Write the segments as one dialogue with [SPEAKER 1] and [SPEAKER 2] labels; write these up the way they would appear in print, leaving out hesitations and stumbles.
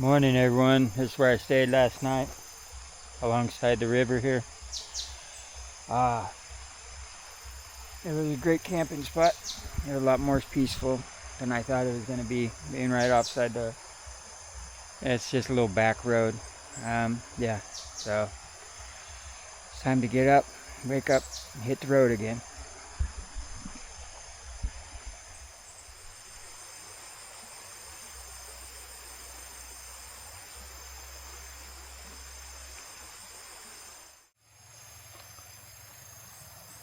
[SPEAKER 1] Morning everyone, this is where I stayed last night alongside the river here. It was a great camping spot. It was a lot more peaceful than I thought it was going to be, being right offside the, it's just a little back road. Yeah, so it's time to get up, wake up, and hit the road again.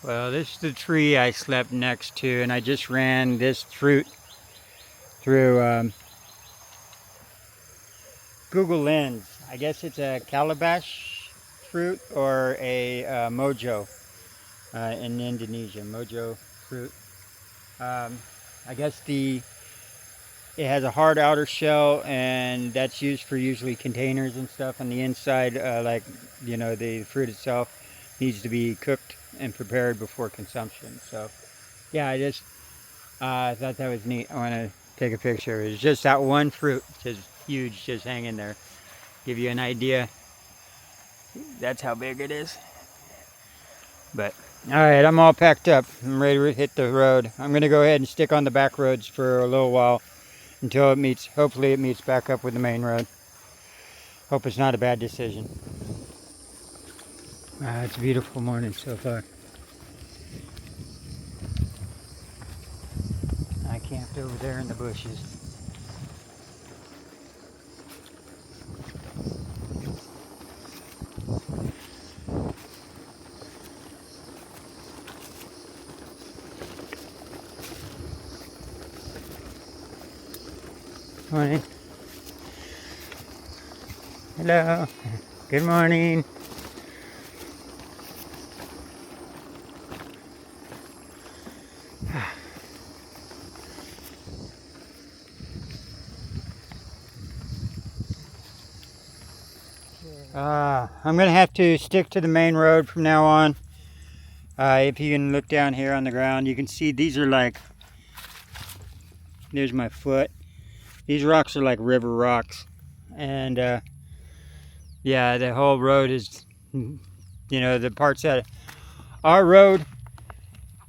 [SPEAKER 1] Well, this is the tree I slept next to, and I just ran this fruit through Google Lens. I guess it's a calabash fruit or a mojo in Indonesia, mojo fruit. I guess it has a hard outer shell, and that's used for usually containers and stuff. On the inside, the fruit itself needs to be cooked and prepared before consumption. So yeah, I just thought that was neat. I want to take a picture. It's just that one fruit, just huge, just hanging there. Give you an idea. That's how big it is. But all right, I'm all packed up. I'm ready to hit the road. I'm going to go ahead and stick on the back roads for a little while until it meets, hopefully it meets back up with the main road. Hope it's not a bad decision. It's a beautiful morning so far. I camped over there in the bushes. Morning. Hello. Good morning. I'm going to have to stick to the main road from now on. If you can look down here on the ground, you can see these are like, there's my foot. These rocks are like river rocks. And yeah, the whole road is, the parts that our road,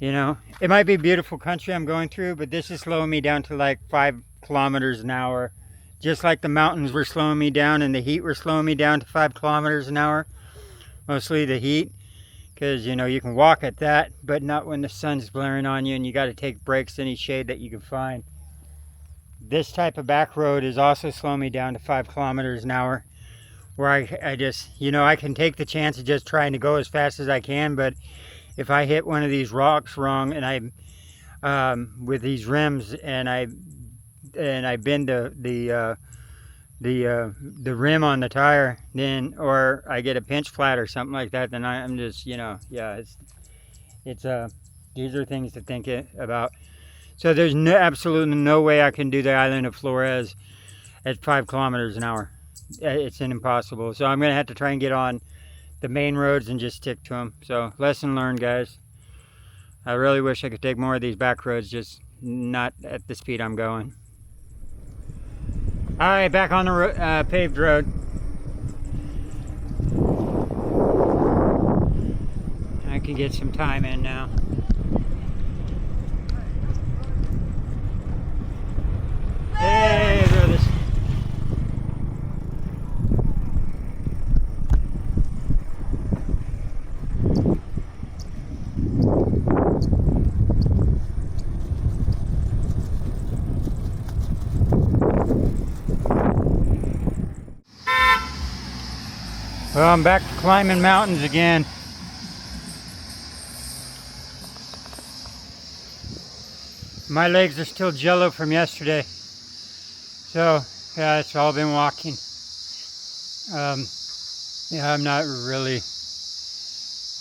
[SPEAKER 1] it might be beautiful country I'm going through, but this is slowing me down to like 5 kilometers an hour. Just like the mountains were slowing me down and the heat were slowing me down to 5 kilometers an hour. Mostly the heat, because you can walk at that, but not when the sun's blaring on you and you got to take breaks any shade that you can find. This type of back road is also slowing me down to 5 kilometers an hour, where I just, I can take the chance of just trying to go as fast as I can, but if I hit one of these rocks wrong and I with these rims and I bend the rim on the tire, then, or I get a pinch flat or something like that, then I'm just, yeah, it's these are things to think about. So there's absolutely no way I can do the island of Flores at 5 kilometers an hour. It's impossible. So I'm gonna have to try and get on the main roads and just stick to them. So lesson learned, guys. I really wish I could take more of these back roads, just not at the speed I'm going. All right, back on the paved road. I can get some time in now. Hey, brothers. Well, I'm back to climbing mountains again. My legs are still jello from yesterday. So, yeah, it's all been walking. Yeah, I'm not really,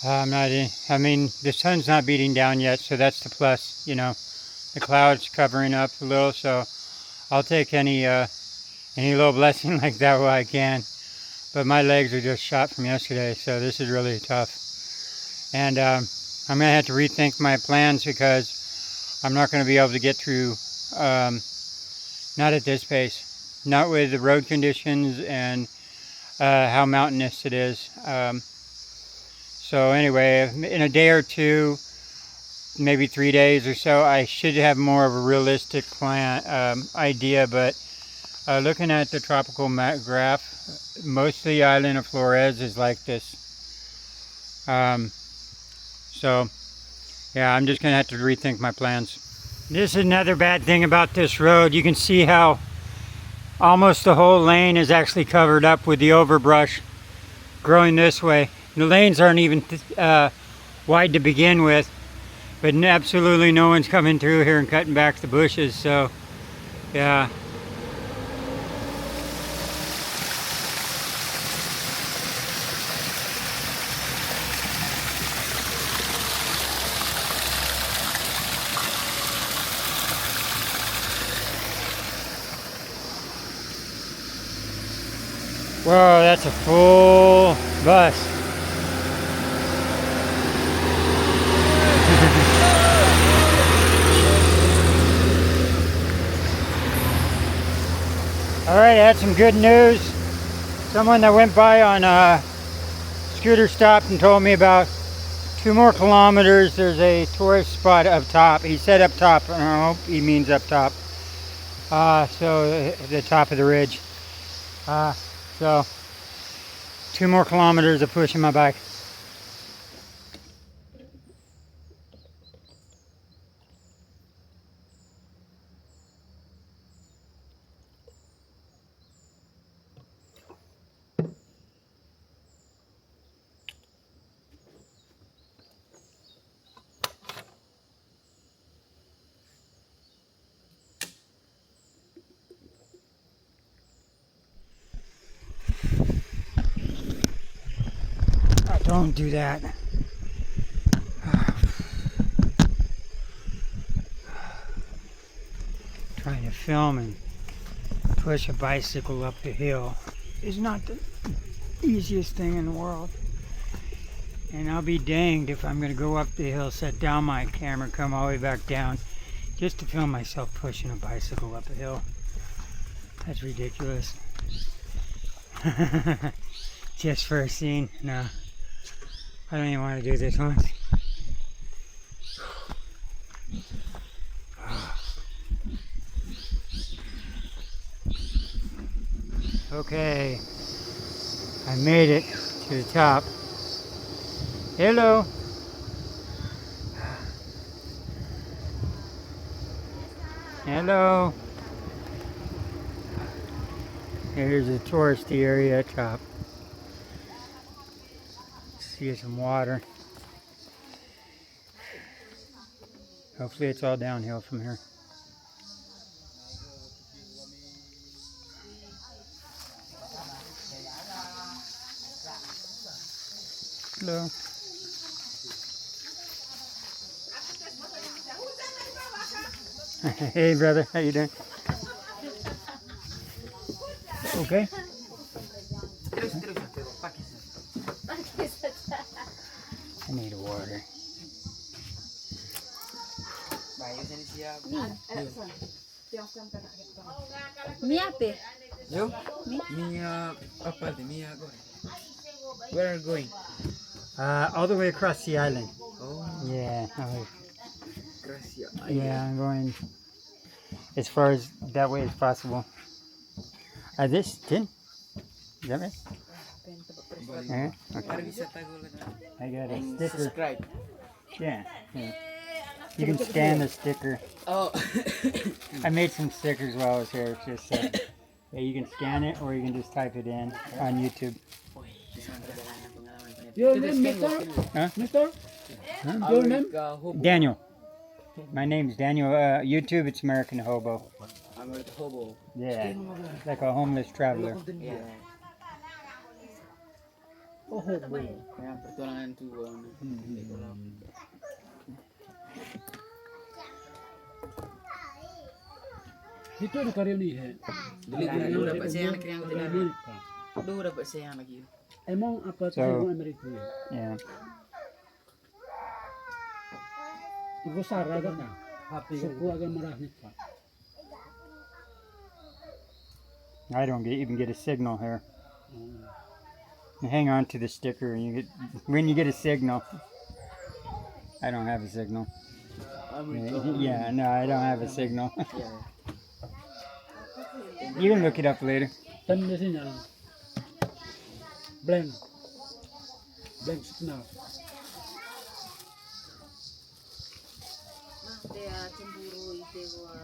[SPEAKER 1] I mean, the sun's not beating down yet, so that's the plus, The clouds covering up a little, so I'll take any little blessing like that while I can. But my legs are just shot from yesterday, so this is really tough. And I'm going to have to rethink my plans, because I'm not going to be able to get through, not at this pace. not with the road conditions and how mountainous it is. So anyway, in a day or two, maybe 3 days or so, I should have more of a realistic plan idea. But looking at the tropical map graph, most of the island of Flores is like this. So yeah, I'm just gonna have to rethink my plans. This is another bad thing about this road. You can see how almost the whole lane is actually covered up with the overbrush growing this way. The lanes aren't even wide to begin with, but absolutely no one's coming through here and cutting back the bushes. So yeah. Whoa, that's a full bus. All right, I had some good news. Someone that went by on a scooter stopped and told me about 2 more kilometers. There's a tourist spot up top. He said up top, and I hope he means up top. So the top of the ridge. So 2 more kilometers of pushing my bike. Don't do that. Trying to film and push a bicycle up the hill is not the easiest thing in the world. And I'll be danged if I'm going to go up the hill, set down my camera, come all the way back down just to film myself pushing a bicycle up a hill. That's ridiculous. Just for a scene. No. I don't even want to do this one. Okay, I made it to the top. Hello. Hello. Here's a touristy area at top. See some water. Hopefully it's all downhill from here. Hello. Hey brother, how you doing? Okay. I need water.
[SPEAKER 2] Miape.
[SPEAKER 3] Yo? Mia, apa tu? Mia go. Where are you going?
[SPEAKER 1] All the way across the island.
[SPEAKER 3] Oh,
[SPEAKER 1] Yeah.
[SPEAKER 3] Gracia.
[SPEAKER 1] Yeah, I'm going as far as that way as possible. This 10? Is that right? Yeah. Okay. I got a sticker.
[SPEAKER 3] Subscribe.
[SPEAKER 1] Yeah. You can scan the sticker.
[SPEAKER 3] Oh.
[SPEAKER 1] I made some stickers while I was here. It's just yeah, you can scan it or you can just type it in on YouTube.
[SPEAKER 4] Your name, Mister?
[SPEAKER 1] Huh?
[SPEAKER 4] Mister?
[SPEAKER 1] Huh?
[SPEAKER 4] Your name?
[SPEAKER 1] Daniel. My name's Daniel. YouTube, it's American Hobo.
[SPEAKER 3] American Hobo.
[SPEAKER 1] Yeah, like a homeless traveler.
[SPEAKER 3] Yeah.
[SPEAKER 4] Oh, Hobo.
[SPEAKER 3] Yang pertolongan tu.
[SPEAKER 4] Dito na karyo ni he.
[SPEAKER 3] Dulu dapat saya nak kena aku dulu dapat saya lagi.
[SPEAKER 4] Emang apa
[SPEAKER 1] So-
[SPEAKER 4] tayo Amerika?
[SPEAKER 1] Yeah.
[SPEAKER 4] Ibu Sarah agak na. Suku agak merah ni.
[SPEAKER 1] I don't even get a signal here. You hang on to the sticker and you get when you get a signal. I don't have a signal. Yeah, no, I don't have a signal. You can look it up later.
[SPEAKER 4] Tan di sini. Blank. Blank signal.
[SPEAKER 2] Dia cemburu itu gua.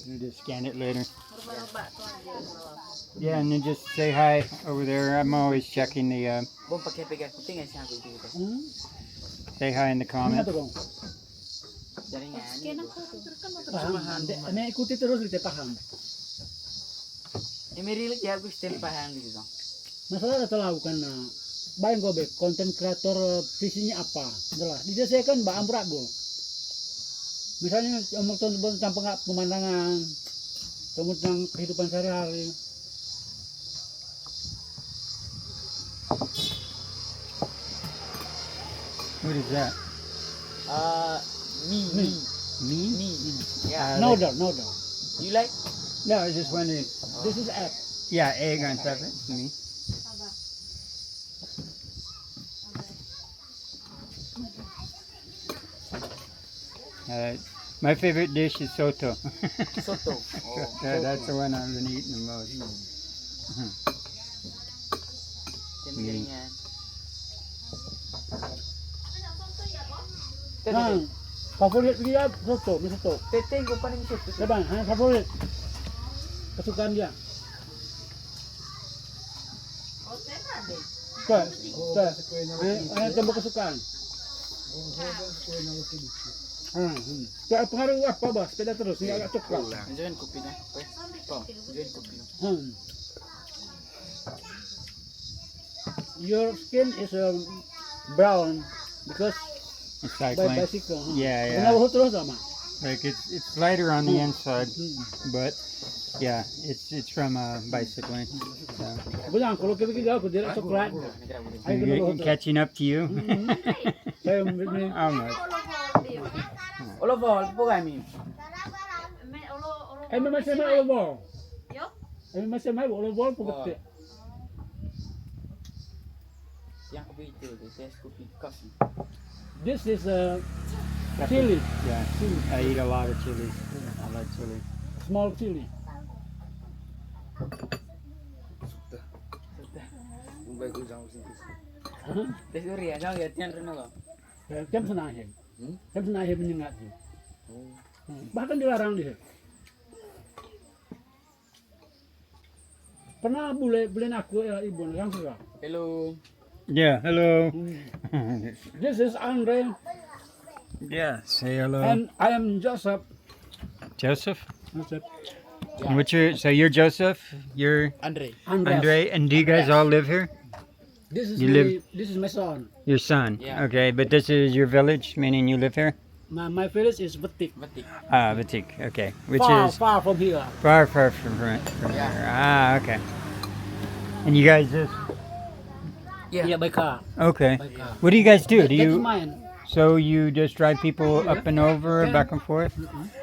[SPEAKER 1] You just scan it later.
[SPEAKER 2] Berubah-ubah tuh dia gua.
[SPEAKER 1] Yeah, and then just say hi over there. I'm always checking the.
[SPEAKER 3] Bom pakai pegang kucing nggak sih aku gitu.
[SPEAKER 1] Say hi in the
[SPEAKER 4] Ano
[SPEAKER 1] comments.
[SPEAKER 4] to dong?
[SPEAKER 3] Jaringan.
[SPEAKER 2] Scan ako tuh.
[SPEAKER 4] Paham. Ini ikuti terus kita paham.
[SPEAKER 3] Ini real ya aku still paham gitu dong.
[SPEAKER 4] Masalah tahu kan bayang gue konten kreator visinya apa? Adalah diselesaikan Mbak Amrak bu. Misalnya omong tentang pemandangan, tentang kehidupan sehari-hari.
[SPEAKER 1] What is that?
[SPEAKER 3] Me.
[SPEAKER 1] Me?
[SPEAKER 3] Yeah.
[SPEAKER 4] No doubt, no doubt.
[SPEAKER 3] You like?
[SPEAKER 1] No, I was just wondering.
[SPEAKER 4] This is app.
[SPEAKER 1] Yeah, egg on top of it. Me. My favorite dish is soto.
[SPEAKER 3] Soto.
[SPEAKER 1] Yeah, that's the one I've been eating the most.
[SPEAKER 3] Jaringan.
[SPEAKER 4] Nah, favorit dia soto, mie soto.
[SPEAKER 3] Teteh gue paling suka.
[SPEAKER 4] Coba, hanya favorit. Kesukaan dia. Tuh, hanya tembok kesukaan. Kayak pengaruh apa bah? Sepeda terus, ini agak coklat.
[SPEAKER 3] Jangan kopinya. Jangan kopi.
[SPEAKER 4] Your skin is brown because
[SPEAKER 1] It's
[SPEAKER 4] by
[SPEAKER 1] cycling.
[SPEAKER 4] bicycle.
[SPEAKER 1] Yeah,
[SPEAKER 4] Kenapa
[SPEAKER 1] yeah.
[SPEAKER 4] terus sama?
[SPEAKER 1] Like it's lighter on the inside, but yeah, it's from bicycling. So.
[SPEAKER 4] Bilang kalau kita jauh dia coklat.
[SPEAKER 1] You're catching up to you.
[SPEAKER 4] Saya ini
[SPEAKER 1] Almost.
[SPEAKER 3] Olo vol, bukan mi.
[SPEAKER 4] masih mai bol.
[SPEAKER 2] Yo.
[SPEAKER 4] Masih mai bol pukul.
[SPEAKER 3] Yang kopi itu, saya kopi kopi.
[SPEAKER 4] This is chili,
[SPEAKER 1] Yeah, I eat a lot of chili. I like chili.
[SPEAKER 4] small chili.
[SPEAKER 3] Terus uri ya, jangan lihat yang renang.
[SPEAKER 4] Jam senahim. Jam senahim menyengat. Bahkan dilarang dia. Pernah beliin aku ibu yang suka.
[SPEAKER 3] Hello.
[SPEAKER 1] Yeah, hello.
[SPEAKER 4] This is Andre
[SPEAKER 1] Yeah, say hello.
[SPEAKER 4] and I am Joseph.
[SPEAKER 1] Joseph?
[SPEAKER 4] Joseph.
[SPEAKER 1] And what's your, so you're Joseph, you're
[SPEAKER 3] Andre.
[SPEAKER 1] Andre, and do you guys all live here?
[SPEAKER 4] This is this is my son.
[SPEAKER 1] Your son?
[SPEAKER 3] Yeah.
[SPEAKER 1] Okay, but this is your village, meaning you live here?
[SPEAKER 4] My village is Batik.
[SPEAKER 3] Batik.
[SPEAKER 1] Ah, Batik, okay. Which
[SPEAKER 4] Far,
[SPEAKER 1] is
[SPEAKER 4] far from here.
[SPEAKER 1] far from
[SPEAKER 3] Yeah.
[SPEAKER 1] here. Ah, okay. And you guys just,
[SPEAKER 4] Yeah, by car.
[SPEAKER 1] okay.
[SPEAKER 4] By car.
[SPEAKER 1] What do you guys do? Do
[SPEAKER 4] That's
[SPEAKER 1] you,
[SPEAKER 4] mine.
[SPEAKER 1] so you just drive people up and over, back and forth?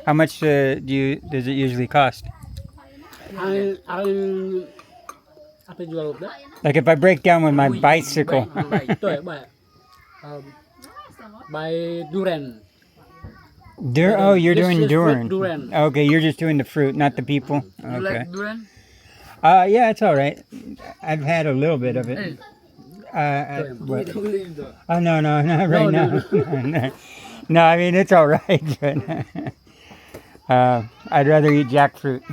[SPEAKER 1] How much does it usually cost?
[SPEAKER 4] I apa jual udah?
[SPEAKER 1] Like if I break down with my bicycle.
[SPEAKER 4] Itu ya, by Duran.
[SPEAKER 1] Oh, you're
[SPEAKER 4] This
[SPEAKER 1] doing
[SPEAKER 4] is fruit
[SPEAKER 1] Duran.
[SPEAKER 4] durian.
[SPEAKER 1] Okay, you're just doing the fruit, not the people.
[SPEAKER 3] You
[SPEAKER 1] Okay.
[SPEAKER 3] like durian?
[SPEAKER 1] Yeah, it's all right. I've had a little bit of it. What? Oh no, not right
[SPEAKER 4] No,
[SPEAKER 1] now. No. No, I mean it's all right. But, I'd rather eat jackfruit.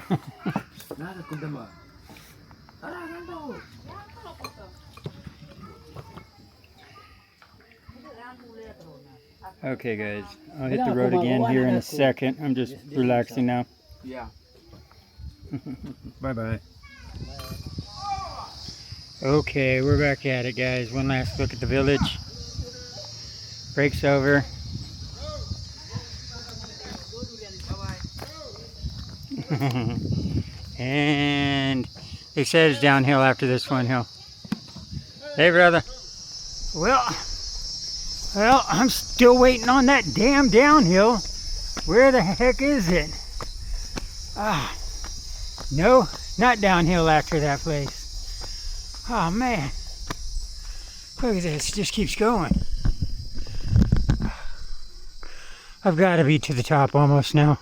[SPEAKER 1] Okay, guys, I'll hit the road again here in a second. I'm just relaxing now.
[SPEAKER 3] Yeah.
[SPEAKER 1] Bye bye. Okay, we're back at it, guys. One last look at the village. Break's over. And they said it's downhill after this one hill. Hey, brother. Well, I'm still waiting on that damn downhill. Where the heck is it? No, not downhill after that place. Oh man, look at this, it just keeps going. I've got to be to the top almost now.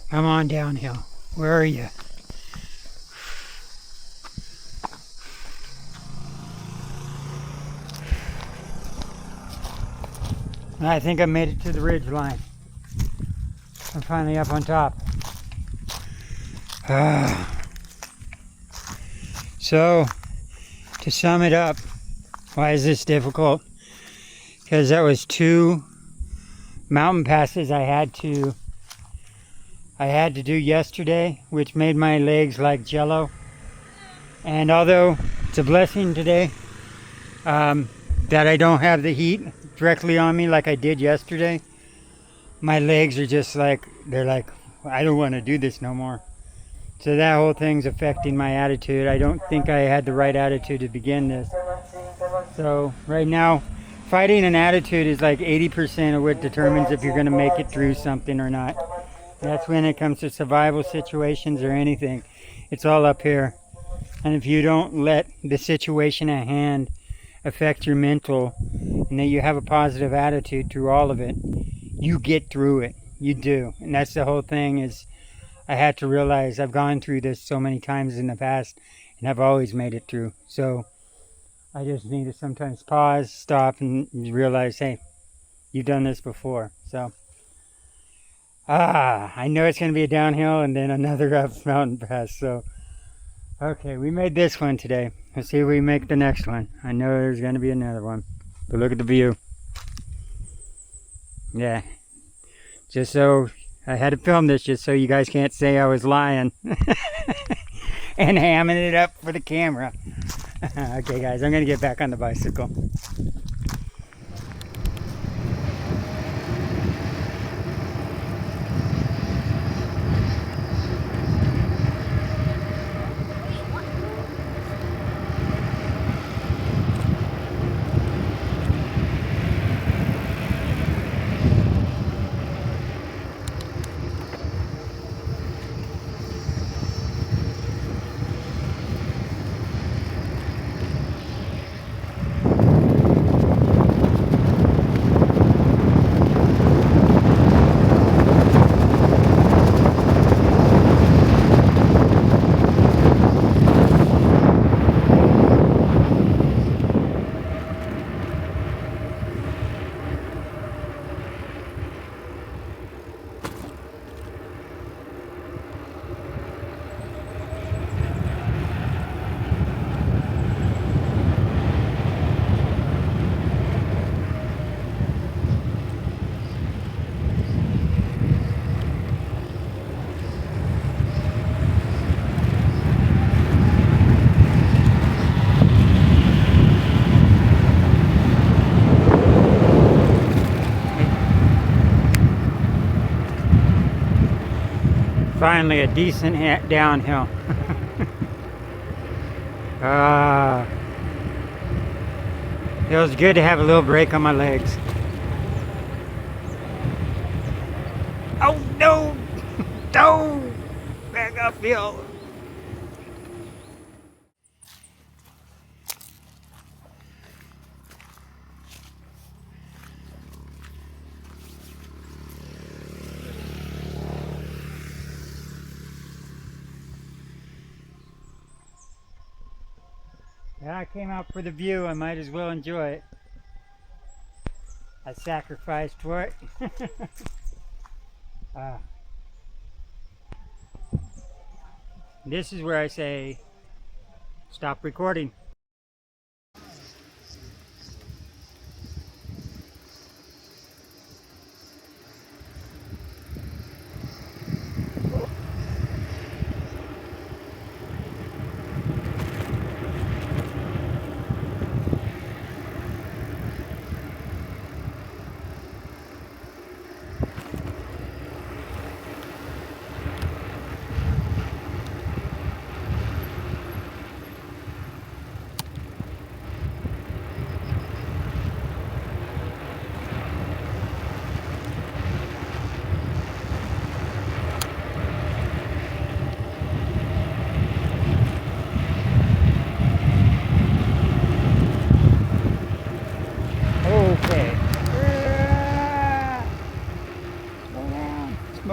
[SPEAKER 1] Come on downhill. Where are you? I think I made it to the ridge line. I'm finally up on top. So, to sum it up, why is this difficult? Because that was 2 mountain passes I had to do yesterday, which made my legs like jello. And although it's a blessing today that I don't have the heat directly on me like I did yesterday, my legs are just like, they're like, I don't want to do this no more. So that whole thing's affecting my attitude. I don't think I had the right attitude to begin this. So right now, fighting an attitude is like 80% of what determines if you're going to make it through something or not. That's when it comes to survival situations or anything. It's all up here. And if you don't let the situation at hand affect your mental, and that you have a positive attitude through all of it, you get through it. You do. And that's the whole thing, is I had to realize I've gone through this so many times in the past, and I've always made it through. So I just need to sometimes pause, stop, and realize, hey, you've done this before. So I know it's going to be a downhill and then another up mountain pass. So okay, we made this one today. Let's see if we make the next one. I know there's going to be another one. But look at the view. Yeah. Just so I had to film this just so you guys can't say I was lying and hamming it up for the camera. Okay guys, I'm going to get back on the bicycle. Finally a decent downhill. Feels good to have a little break on my legs. Oh no! No! Back uphill. Yeah, I came out for the view. I might as well enjoy it. I sacrificed for it. This is where I say, stop recording.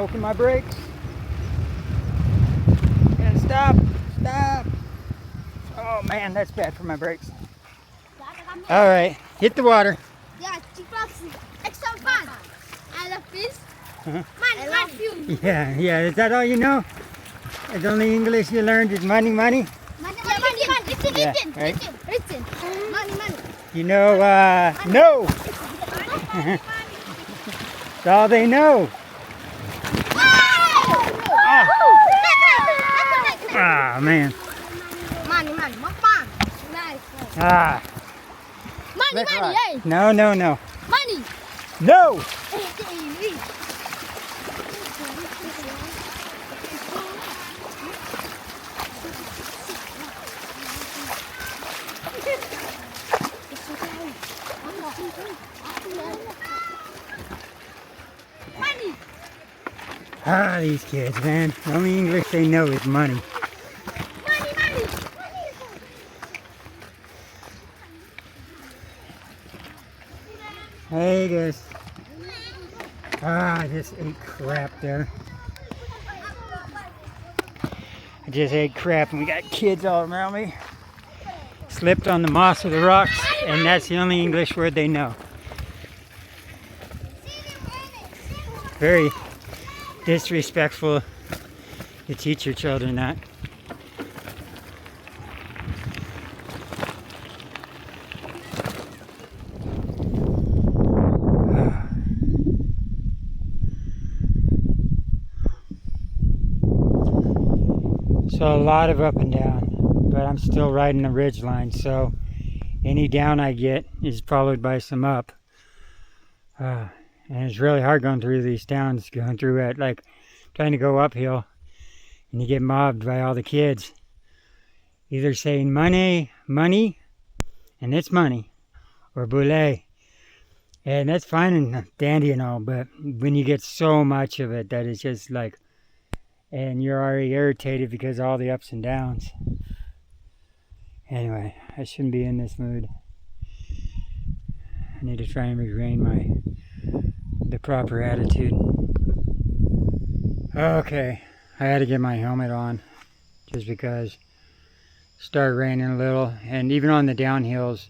[SPEAKER 1] smoking my brakes. And stop. Oh man, that's bad for my brakes. All right, hit the water.
[SPEAKER 5] Yeah, extra fun. I love fish.
[SPEAKER 1] Uh-huh.
[SPEAKER 5] I love you.
[SPEAKER 1] Yeah. Is that all you know? Is only English you learned is money?
[SPEAKER 5] Money.
[SPEAKER 1] Yeah, right?
[SPEAKER 5] Listen. Money.
[SPEAKER 1] You know, no. That's all they know. Ah, man.
[SPEAKER 5] Money. Mukbang. Nice.
[SPEAKER 1] Ah.
[SPEAKER 5] Money, hey.
[SPEAKER 1] No.
[SPEAKER 5] Money.
[SPEAKER 1] No.
[SPEAKER 5] Money.
[SPEAKER 1] Ah, these kids, man. The only English they know is money.
[SPEAKER 5] Money.
[SPEAKER 1] Hey, guys. Ah, I just ate crap there. I just ate crap and we got kids all around me. Slipped on the moss of the rocks, and that's the only English word they know. Very disrespectful to teach your children that. So a lot of up and down, but I'm still riding the ridge line, so any down I get is followed by some up. And it's really hard going through these towns, going through it, like trying to go uphill, and you get mobbed by all the kids. Either saying money, and it's money, or boule. And that's fine and dandy and all, but when you get so much of it that it's just like, and you're already irritated because of all the ups and downs. Anyway, I shouldn't be in this mood. I need to try and regain the proper attitude. Okay, I had to get my helmet on just because it started raining a little, and even on the downhills,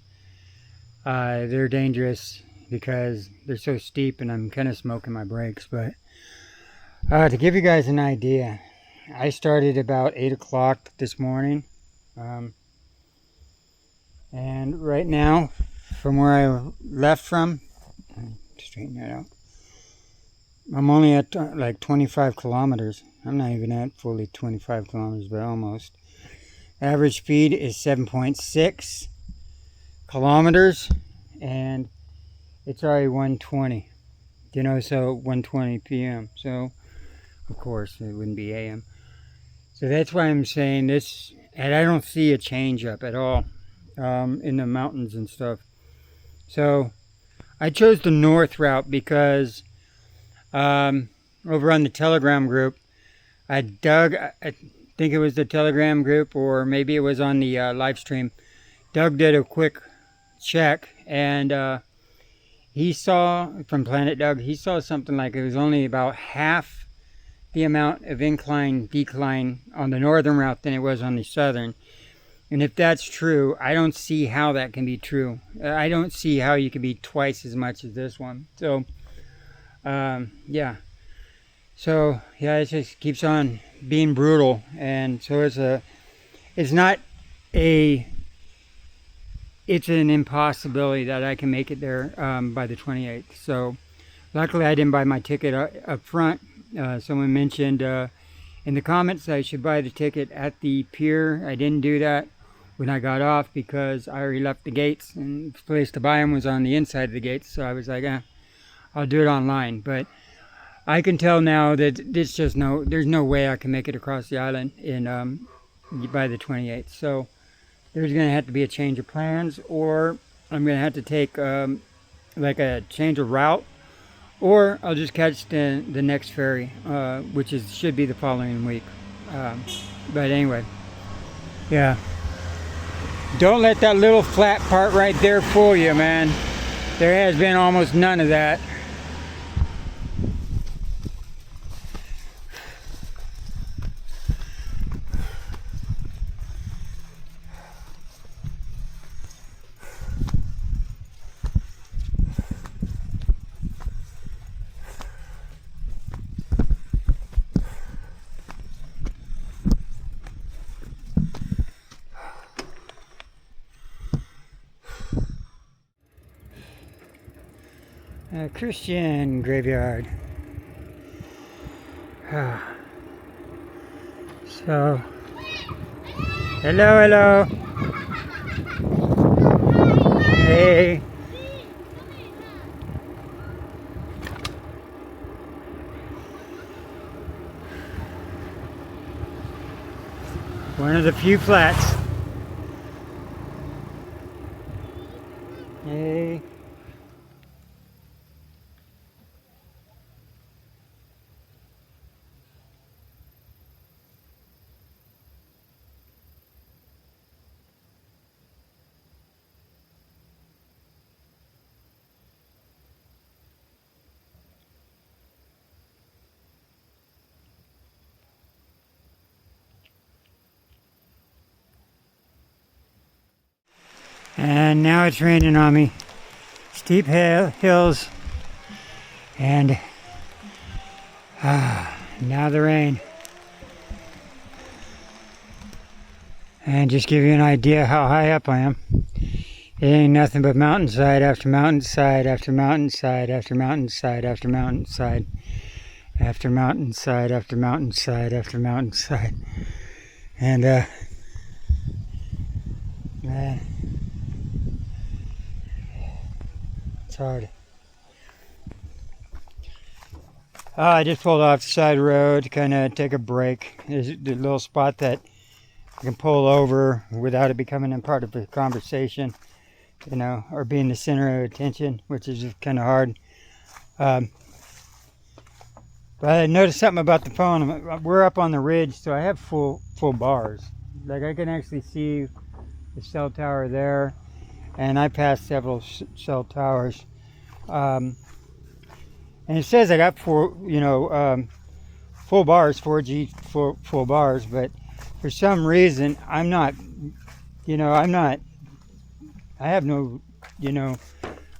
[SPEAKER 1] they're dangerous because they're so steep and I'm kind of smoking my brakes. But to give you guys an idea, I started about 8 o'clock this morning, and right now, from where I left from, straighten that out, I'm only at like 25 kilometers. I'm not even at fully 25 kilometers, but almost. Average speed is 7.6 kilometers, and it's already 1:20. You know, so 1:20 p.m. So, of course, it wouldn't be a.m. So that's why I'm saying this, and I don't see a change up at all in the mountains and stuff. So I chose the north route because over on the Telegram group, I think it was the Telegram group, or maybe it was on the live stream. Doug did a quick check, and he saw, from Planet Doug, he saw something like it was only about half the amount of decline on the northern route than it was on the southern. And if that's true, I don't see how that can be true. I don't see how you can be twice as much as this one. So, yeah. So, yeah, it just keeps on being brutal. And so it's an impossibility that I can make it there by the 28th. So, luckily I didn't buy my ticket up front. Someone mentioned in the comments I should buy the ticket at the pier. I didn't do that when I got off because I already left the gates, and the place to buy them was on the inside of the gates. So I was like, I'll do it online. But I can tell now that there's no way I can make it across the island by the 28th. So there's going to have to be a change of plans, or I'm going to have to take like a change of route, or I'll just catch the next ferry, which should be the following week. But anyway, yeah. Don't let that little flat part right there fool you, man. There has been almost none of that. Christian graveyard. So, hello. Hey. One of the few flats. Hey. And now it's raining on me. Steep hills, and now the rain. And just give you an idea how high up I am. It ain't nothing but mountainside after mountainside after mountainside after mountainside after mountainside after mountainside after mountainside after mountainside. And man, it's hard. I just pulled off the side road to kind of take a break. There's a little spot that I can pull over without it becoming a part of the conversation, you know, or being the center of attention, which is just kind of hard. But I noticed something about the phone. We're up on the ridge, so I have full bars. Like I can actually see the cell tower there, and I passed several cell towers. And it says I got full bars, 4G full bars, but for some reason I have no,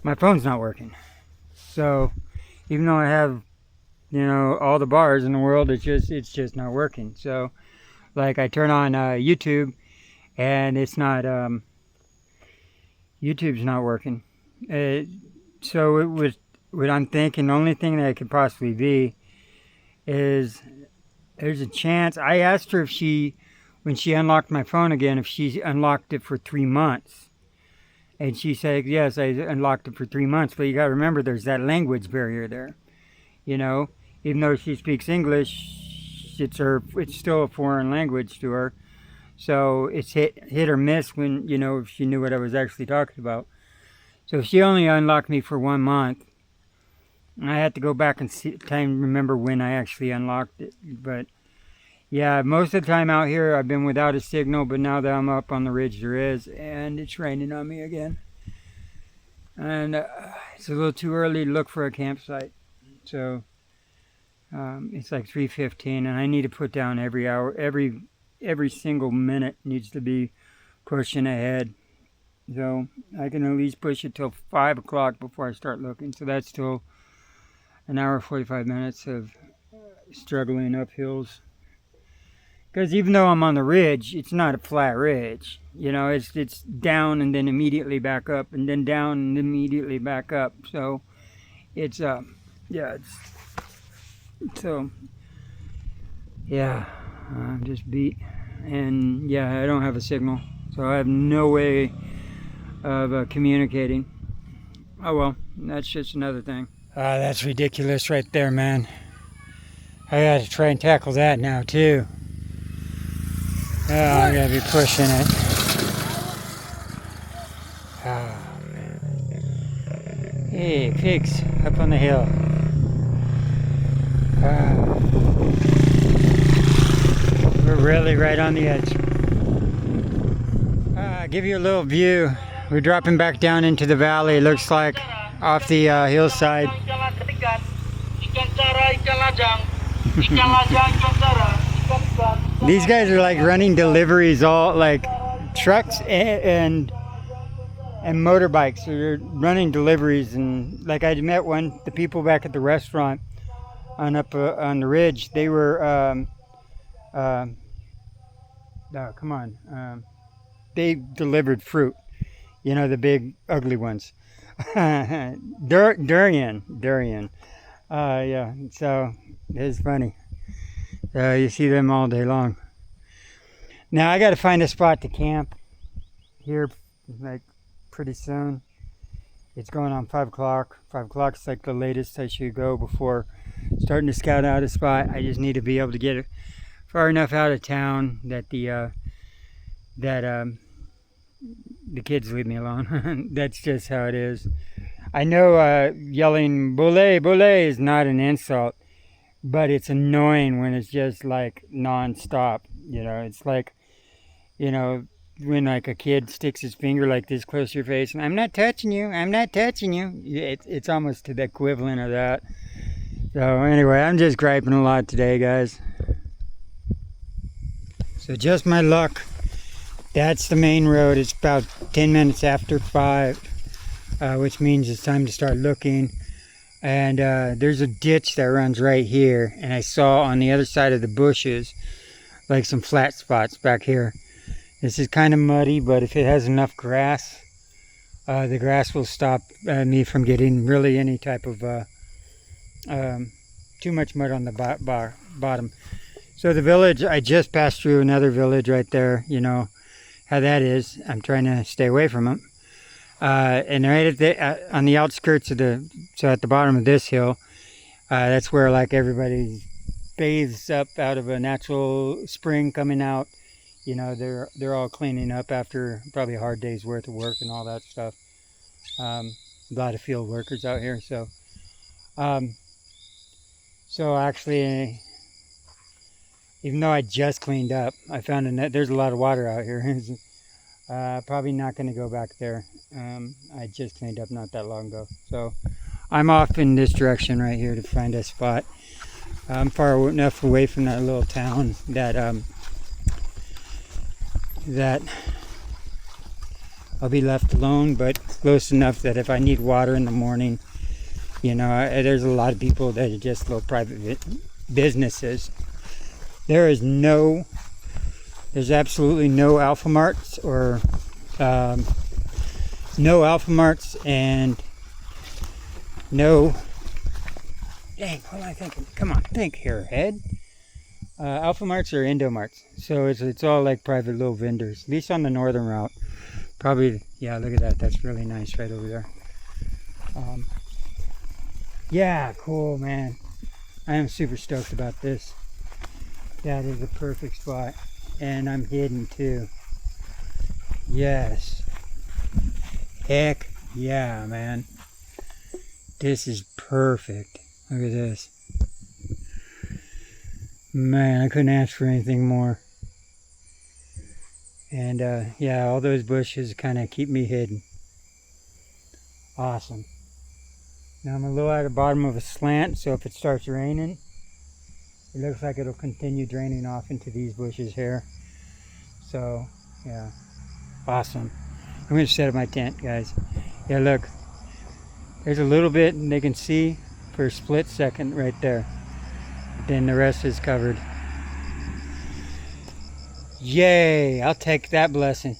[SPEAKER 1] my phone's not working. So even though I have, all the bars in the world, it's just not working. So like I turn on YouTube and it's not, YouTube's not working. So it was, what I'm thinking, the only thing that it could possibly be is there's a chance. I asked her if when she unlocked my phone again, if she unlocked it for 3 months. And she said, yes, I unlocked it for 3 months. But you got to remember, there's that language barrier there. Even though she speaks English, it's still a foreign language to her. So it's hit or miss when, if she knew what I was actually talking about. So she only unlocked me for 1 month. I had to go back and remember when I actually unlocked it. But yeah, most of the time out here I've been without a signal, but now that I'm up on the ridge there is, and it's raining on me again. And it's a little too early to look for a campsite. So it's like 3:15, and I need to put down every hour, every single minute needs to be pushing ahead. So I can at least push it till 5 o'clock before I start looking. So that's still an hour, 45 minutes of struggling up hills. Because even though I'm on the ridge, it's not a flat ridge. It's down and then immediately back up, and then down and immediately back up. So I'm just beat. And I don't have a signal. So I have no way of communicating. Oh well, that's just another thing. That's ridiculous right there, man. I gotta try and tackle that now too. Oh, I gotta be pushing it. Oh, man. Hey, pigs up on the hill. We're really right on the edge. I'll give you a little view. We're dropping back down into the valley, it looks like, off the hillside. These guys are like running deliveries, all like trucks and motorbikes. They're running deliveries, and like I met the people back at the restaurant on the ridge. They were they delivered fruit, the big ugly ones. Durian. Yeah, so it's funny. You see them all day long. Now I got to find a spot to camp here, like pretty soon. It's going on 5 o'clock. 5 o'clock is like the latest I should go before starting to scout out a spot. I just need to be able to get it far enough out of town that the kids leave me alone. That's just how it is. I know yelling "bole, bole" is not an insult, but it's annoying when it's just like non-stop. It's like, when like a kid sticks his finger like this close to your face and "I'm not touching you, I'm not touching you." It's almost to the equivalent of that. So anyway, I'm just griping a lot today, guys. So just my luck. That's the main road. It's about 10 minutes after 5. Which means it's time to start looking. And there's a ditch that runs right here, and I saw on the other side of the bushes like some flat spots back here. This is kind of muddy, but if it has enough grass, the grass will stop me from getting really any type of too much mud on the bottom. So the village, I just passed through another village right there. You know how that is. I'm trying to stay away from them. And right at the on the outskirts of so at the bottom of this hill, that's where like everybody bathes up out of a natural spring coming out. They're all cleaning up after probably a hard day's worth of work and all that stuff. A lot of field workers out here, so actually, even though I just cleaned up, I found there's a lot of water out here. Probably not going to go back there. I just cleaned up not that long ago. So I'm off in this direction right here to find a spot. I'm far enough away from that little town that I'll be left alone, but close enough that if I need water in the morning, there's a lot of people that are just little private businesses. There's absolutely no Alpha Marts or and no. Dang, what am I thinking? Come on, think here, head. Alpha Marts or Indo Marts, so it's all like private little vendors. At least on the northern route, probably. Yeah, look at that. That's really nice right over there. Yeah, cool, man. I am super stoked about this. That is a perfect spot. And I'm hidden too. Yes. Heck yeah, man. This is perfect. Look at this. Man, I couldn't ask for anything more. And yeah, all those bushes kind of keep me hidden. Awesome. Now I'm a little at the bottom of a slant, so if it starts raining, it looks like it'll continue draining off into these bushes here. So, yeah, awesome. I'm going to set up my tent, guys. Yeah, look, there's a little bit and they can see for a split second right there. Then the rest is covered. Yay, I'll take that blessing.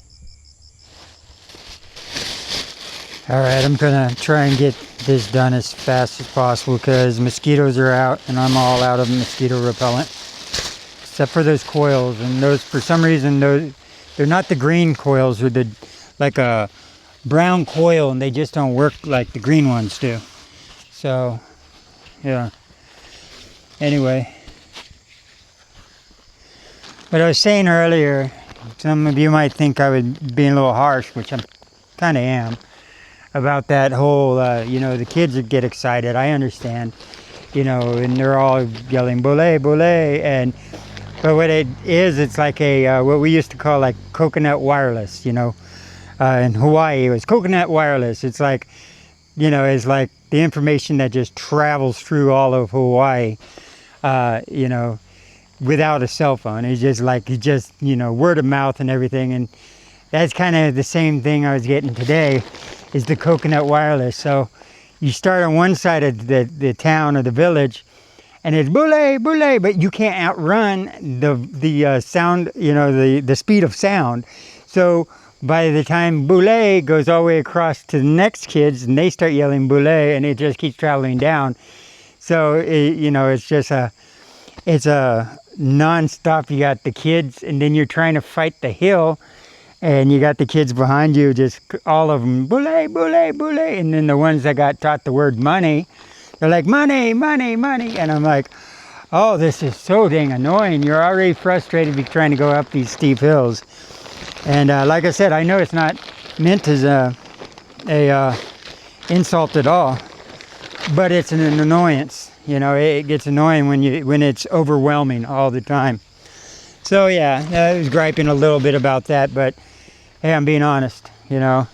[SPEAKER 1] Alright, I'm going to try and get this done as fast as possible because mosquitoes are out and I'm all out of mosquito repellent. Except for those coils, and those, for some reason, they're not the green coils, they're like a brown coil, and they just don't work like the green ones do. So, yeah. Anyway, what I was saying earlier, some of you might think I was being a little harsh, which I kind of am, about that whole, the kids would get excited. I understand, and they're all yelling "bole, bole," but what it is, it's like a what we used to call like coconut wireless. In Hawaii, it was coconut wireless. It's like, it's like the information that just travels through all of Hawaii, without a cell phone. It's just like, word of mouth and everything. And that's kind of the same thing I was getting today, is the coconut wireless. So you start on one side of the town or the village, and it's bule, bule, but you can't outrun the sound, the speed of sound. So by the time boule goes all the way across to the next kids and they start yelling boule, and it just keeps traveling down. So it's just it's a non-stop. You got the kids, and then you're trying to fight the hill, and you got the kids behind you, just all of them boule, boule, boule, and then the ones that got taught the word money, they're like money, money, money, and I'm like, oh, this is so dang annoying. You're already frustrated be trying to go up these steep hills. And like I said, I know it's not meant as a insult at all, but it's an annoyance. It gets annoying when it's overwhelming all the time. So yeah, I was griping a little bit about that, but hey, I'm being honest, And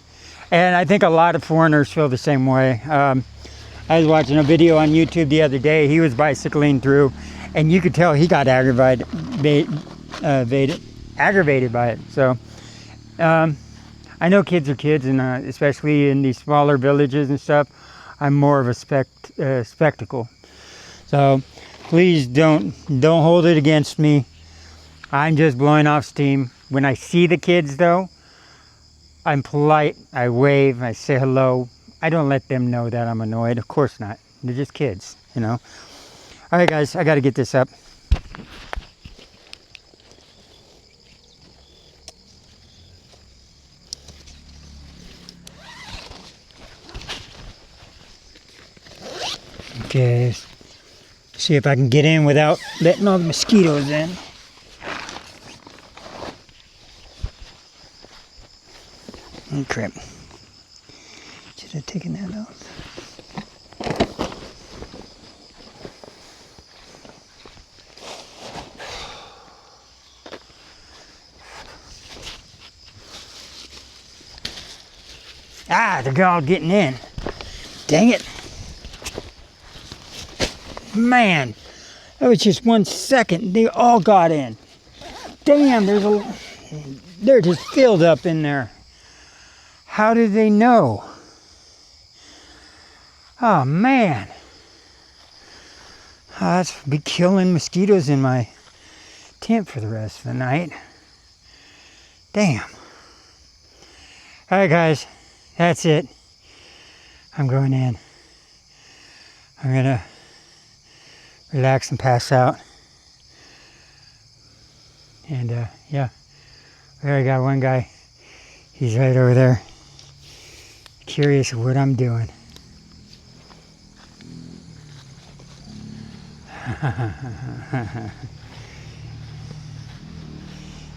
[SPEAKER 1] I think a lot of foreigners feel the same way. I was watching a video on YouTube the other day. He was bicycling through, and you could tell he got aggravated by it. So I know kids are kids, and especially in these smaller villages and stuff, I'm more of a spectacle. So please don't hold it against me. I'm just blowing off steam. When I see the kids, though, I'm polite. I wave. I say hello. I don't let them know that I'm annoyed. Of course not. They're just kids, All right, guys, I got to get this up. Okay, see if I can get in without letting all the mosquitoes in. Oh, crap. Should have taken that out. Ah, they're all getting in. Dang it. Man, that was just 1 second. They all got in. Damn, they're just filled up in there. How did they know? Oh, man. That's be killing mosquitoes in my tent for the rest of the night. Damn. All right, guys, that's it. I'm going in. I'm gonna relax and pass out. And yeah, we already got one guy. He's right over there, curious of what I'm doing.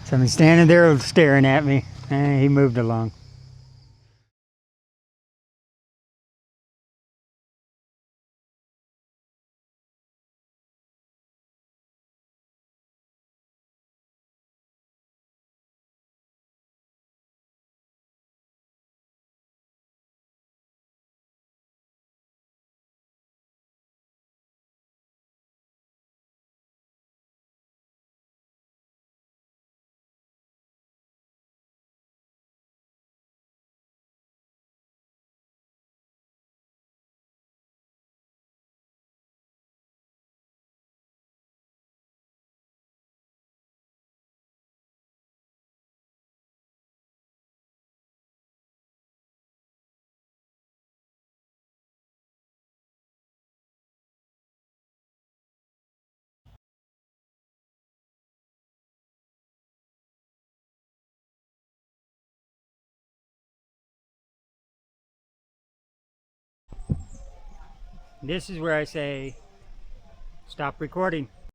[SPEAKER 1] So I'm standing there staring at me, and he moved along. This is where I say, stop recording.